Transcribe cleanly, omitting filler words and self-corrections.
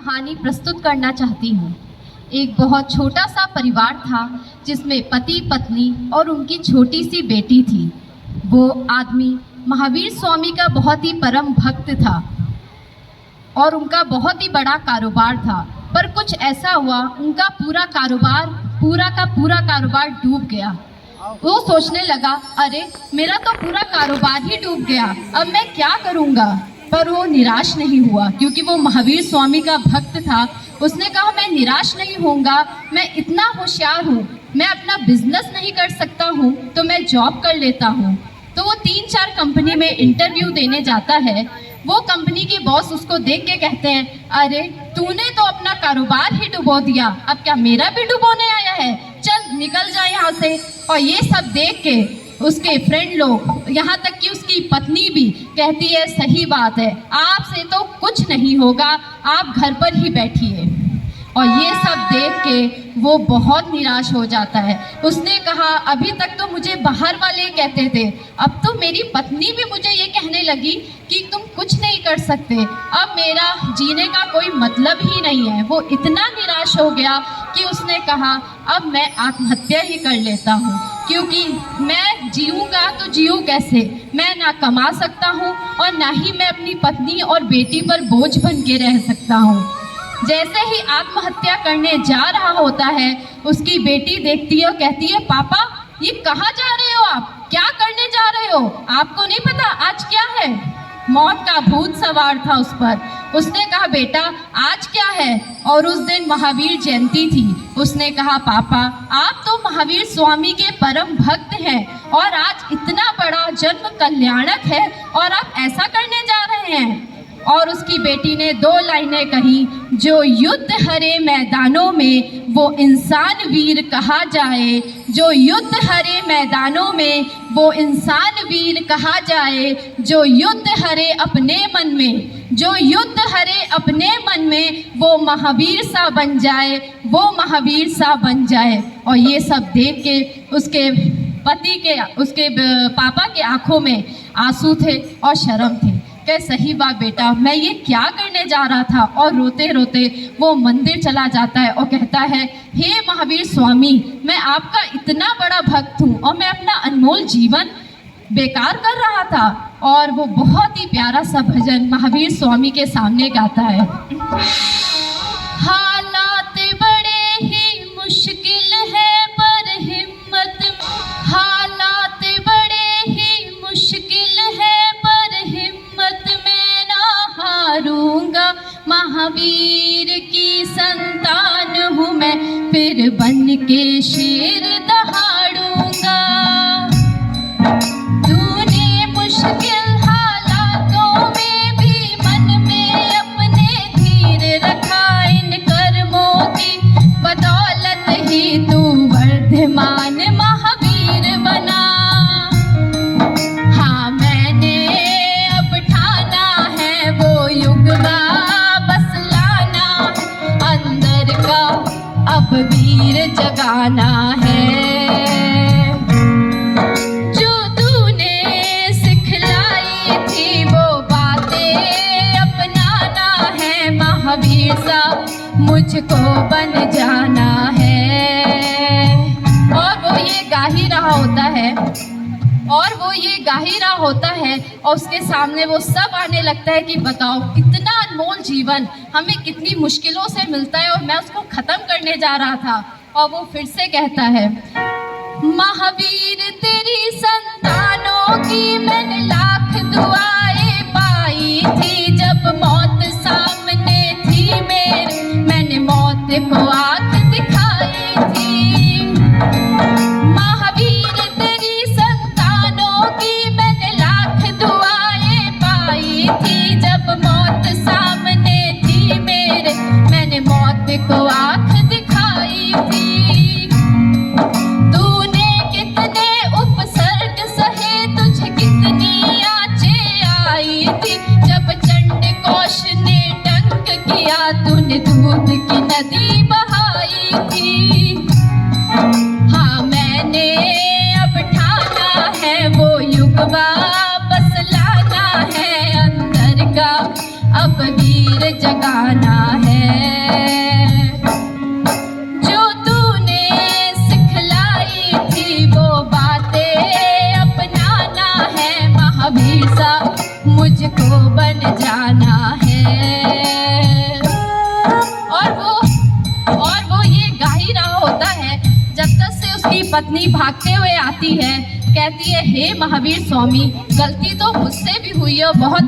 कहानी प्रस्तुत करना चाहती हूँ। एक बहुत छोटा सा परिवार था जिसमें पति पत्नी और उनकी छोटी सी बेटी थी। वो आदमी महावीर स्वामी का बहुत ही परम भक्त था और उनका बहुत ही बड़ा कारोबार था। पर कुछ ऐसा हुआ, उनका पूरा कारोबार डूब गया। वो सोचने लगा, अरे मेरा तो पूरा कारोबार ही डूब गया, अब मैं क्या करूँगा। पर वो निराश नहीं हुआ क्योंकि वो महावीर स्वामी का भक्त था। उसने कहा, मैं निराश नहीं होऊंगा, मैं इतना होशियार हूँ, मैं अपना बिजनेस नहीं कर सकता हूँ तो मैं जॉब कर लेता हूँ। तो वो 3-4 कंपनी में इंटरव्यू देने जाता है। वो कंपनी के बॉस उसको देख के कहते हैं, अरे तूने तो अपना कारोबार ही डुबो दिया, अब क्या मेरा भी डुबोने आया है, चल निकल जा यहाँ से। और ये सब देख के उसके फ्रेंड लोग, यहाँ तक कि उसकी पत्नी भी कहती है, सही बात है, आपसे तो कुछ नहीं होगा, आप घर पर ही बैठिए। और ये सब देख के वो बहुत निराश हो जाता है। उसने कहा, अभी तक तो मुझे बाहर वाले कहते थे, अब तो मेरी पत्नी भी मुझे ये कहने लगी कि तुम कुछ नहीं कर सकते, अब मेरा जीने का कोई मतलब ही नहीं है। वो इतना निराश हो गया कि उसने कहा, अब मैं आत्महत्या ही कर लेता हूँ, क्योंकि मैं जीऊँगा तो जीऊँ कैसे, मैं ना कमा सकता हूँ और ना ही मैं अपनी पत्नी और बेटी पर बोझ बन के रह सकता हूँ। जैसे ही आत्महत्या करने जा रहा होता है, उसकी बेटी देखती है और कहती है, पापा ये कहाँ जा रहे हो आप, क्या करने जा रहे हो, आपको नहीं पता आज क्या है। मौत का भूत सवार था उस पर। उसने कहा, बेटा आज क्या है। और उस दिन महावीर जयंती थी। उसने कहा, पापा आप तो महावीर स्वामी के परम भक्त हैं और आज इतना बड़ा जन्म कल्याणक है और आप ऐसा करने जा रहे हैं। और उसकी बेटी ने 2 लाइनें कही, जो युद्ध हरे मैदानों में वो इंसान वीर कहा जाए, जो युद्ध हरे मैदानों में वो इंसान वीर कहा जाए, जो युद्ध हरे अपने मन में, जो युद्ध हरे अपने मन में वो महावीर सा बन जाए, वो महावीर सा बन जाए। और ये सब देख के उसके पति के, उसके पापा के आंखों में आंसू थे और शर्म थे। क्या सही बात बेटा, मैं ये क्या करने जा रहा था। और रोते रोते वो मंदिर चला जाता है और कहता है, हे महावीर स्वामी, मैं आपका इतना बड़ा भक्त हूँ और मैं अपना अनमोल जीवन बेकार कर रहा था। और वो बहुत ही प्यारा सा भजन महावीर स्वामी के सामने गाता है। हालात बड़े ही मुश्किल है पर हिम्मत, हालात बड़े ही मुश्किल है पर हिम्मत मैं ना हारूंगा। महावीर की संतान हूँ मैं, फिर बन के शेर दहाड़ूंगा। तूने मुश्किल हालातों में भी मन में अपने धीर रखा, इन कर्मों की बदौलत ही तू वर्धमान महावीर बना। हाँ मैंने अब ठाना है वो युग वापस लाना, अंदर का अब वीर जगाना है। जो तूने सिखलाई थी वो बातें अपनाना है, महावीर सा मुझको बन जाना है। और वो ये गा ही रहा होता है और उसके सामने वो सब आने लगता है कि बताओ इतना अनमोल जीवन हमें कितनी मुश्किलों से मिलता है और मैं उसको ख़त्म करने जा रहा था। और वो फिर से कहता है, महावीर तेरी संतानों की मैंने लाख दुआएं पाई थी, जब मौत सामने थी मेरे मैंने मौत को आंख दिखाई थी। महावीर तेरी संतानों की मैंने लाख दुआएं पाई थी, जब मौत सामने थी मेरे मैंने मौत को आंख दिखाई थी। तूने कितने उपसर्ग सहे, तुझे कितनी आँचें आई थी, जब चंडकोष ने डंक किया तूने दूध की नदी बहाई थी। हाँ मैंने अब ठाना है वो युग वापस लाना है, अंदर का अब वीर जगाना है। और वो ये गा ही रहा होता है जब तक से उसकी पत्नी भागते हुए आती है, कहती है, हे महावीर स्वामी, गलती तो मुझसे भी हुई है बहुत।